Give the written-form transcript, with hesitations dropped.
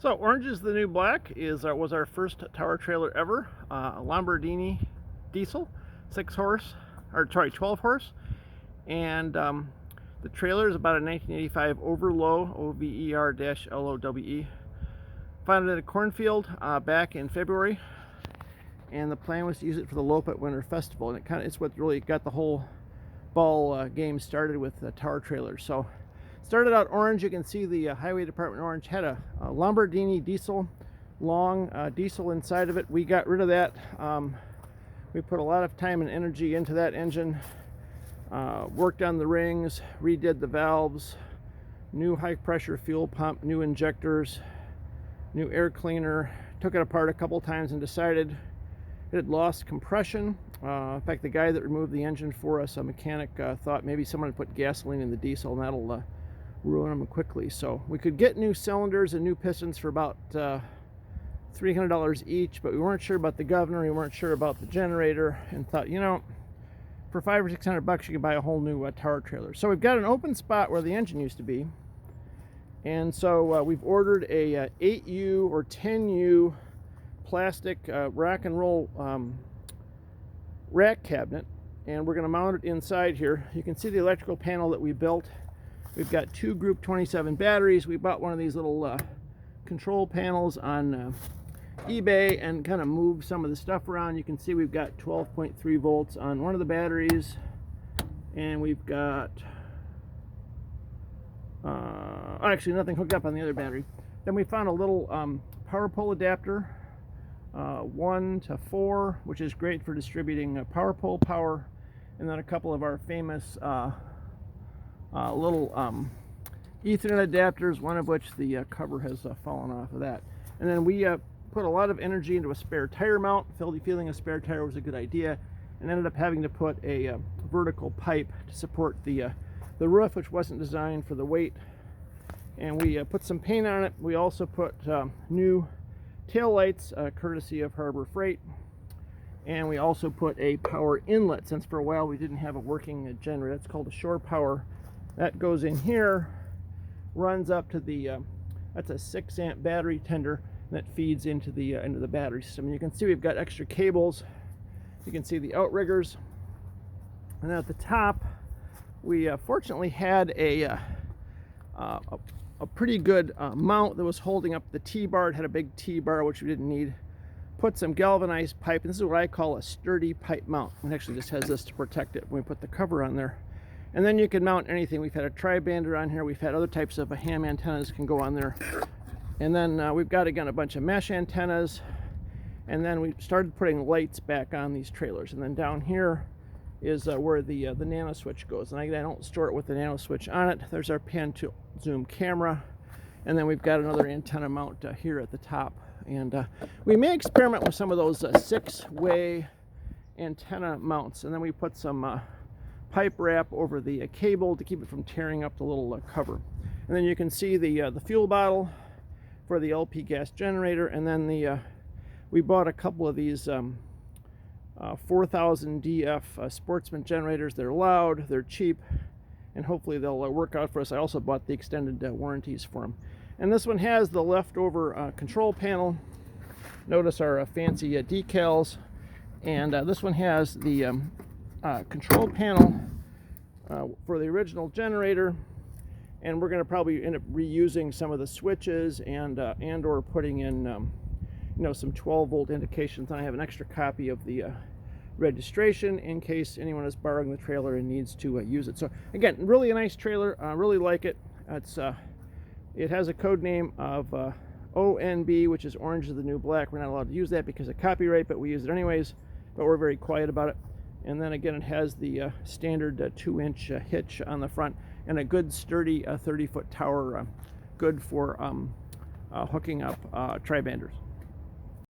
So Orange is the New Black was our first tower trailer ever, a Lombardini diesel, 12 horse, and the trailer is about a 1985 Over Lowe, OVER-LOWE. Found it in a cornfield back in February, and the plan was to use it for the Lopet Winter Festival, and it's what really got the whole ball game started with the tower trailers. So started out orange. You can see the highway department orange had a Lombardini diesel, long diesel inside of it. We got rid of that. We put a lot of time and energy into that engine, worked on the rings, redid the valves, new high pressure fuel pump, new injectors, new air cleaner. Took it apart a couple times and decided it had lost compression. In fact, the guy that removed the engine for us, a mechanic, thought maybe someone had put gasoline in the diesel and that'll ruin them quickly. So we could get new cylinders and new pistons for about $300 each, but we weren't sure about the governor, we weren't sure about the generator, and thought, you know, for $500 or $600 you can buy a whole new tower trailer. So we've got an open spot where the engine used to be, and so we've ordered a 8U or 10U plastic rock and roll rack cabinet, and we're going to mount it inside here. You can see the electrical panel that we built. We've got two Group 27 batteries. We bought one of these little control panels on eBay and kind of moved some of the stuff around. You can see we've got 12.3 volts on one of the batteries, and we've got actually nothing hooked up on the other battery. Then we found a little power pole adapter, 1 to 4, which is great for distributing power pole power, and then a couple of our famous little Ethernet adapters, one of which the cover has fallen off of that. And then we put a lot of energy into a spare tire mount. Feeling a spare tire was a good idea, and ended up having to put a vertical pipe to support the roof, which wasn't designed for the weight. And we put some paint on it. We also put new tail lights, courtesy of Harbor Freight. And we also put a power inlet, since for a while we didn't have a working generator. It's called a shore power. That goes in here, runs up to the that's a 6-amp battery tender that feeds into the battery system. And you can see we've got extra cables. You can see the outriggers, and then at the top we fortunately had a pretty good mount that was holding up the T-bar. It had a big T-bar, which we didn't need. Put some galvanized pipe, and this is what I call a sturdy pipe mount. It actually just has this to protect it when we put the cover on there. And then you can mount anything. We've had a tri-bander on here. We've had other types of ham antennas can go on there. And then we've got, again, a bunch of mesh antennas. And then we started putting lights back on these trailers. And then down here is where the nano switch goes. And I don't store it with the nano switch on it. There's our pan to zoom camera. And then we've got another antenna mount here at the top. And we may experiment with some of those 6-way antenna mounts. And then we put some pipe wrap over the cable to keep it from tearing up the little cover. And then you can see the fuel bottle for the LP gas generator. And then we bought a couple of these 4000 DF Sportsman generators. They're loud, they're cheap, and hopefully they'll work out for us. I also bought the extended warranties for them. And this one has the leftover control panel. Notice our fancy decals. And this one has the control panel for the original generator, and we're going to probably end up reusing some of the switches and or putting in you know, some 12-volt indications. And I have an extra copy of the registration in case anyone is borrowing the trailer and needs to use it. So again, really a nice trailer. I really like it. It has a code name of ONB, which is Orange is the New Black. We're not allowed to use that because of copyright, but we use it anyways. But we're very quiet about it. And then again, it has the standard 2-inch hitch on the front, and a good sturdy 30-foot tower, good for hooking up tri-banders.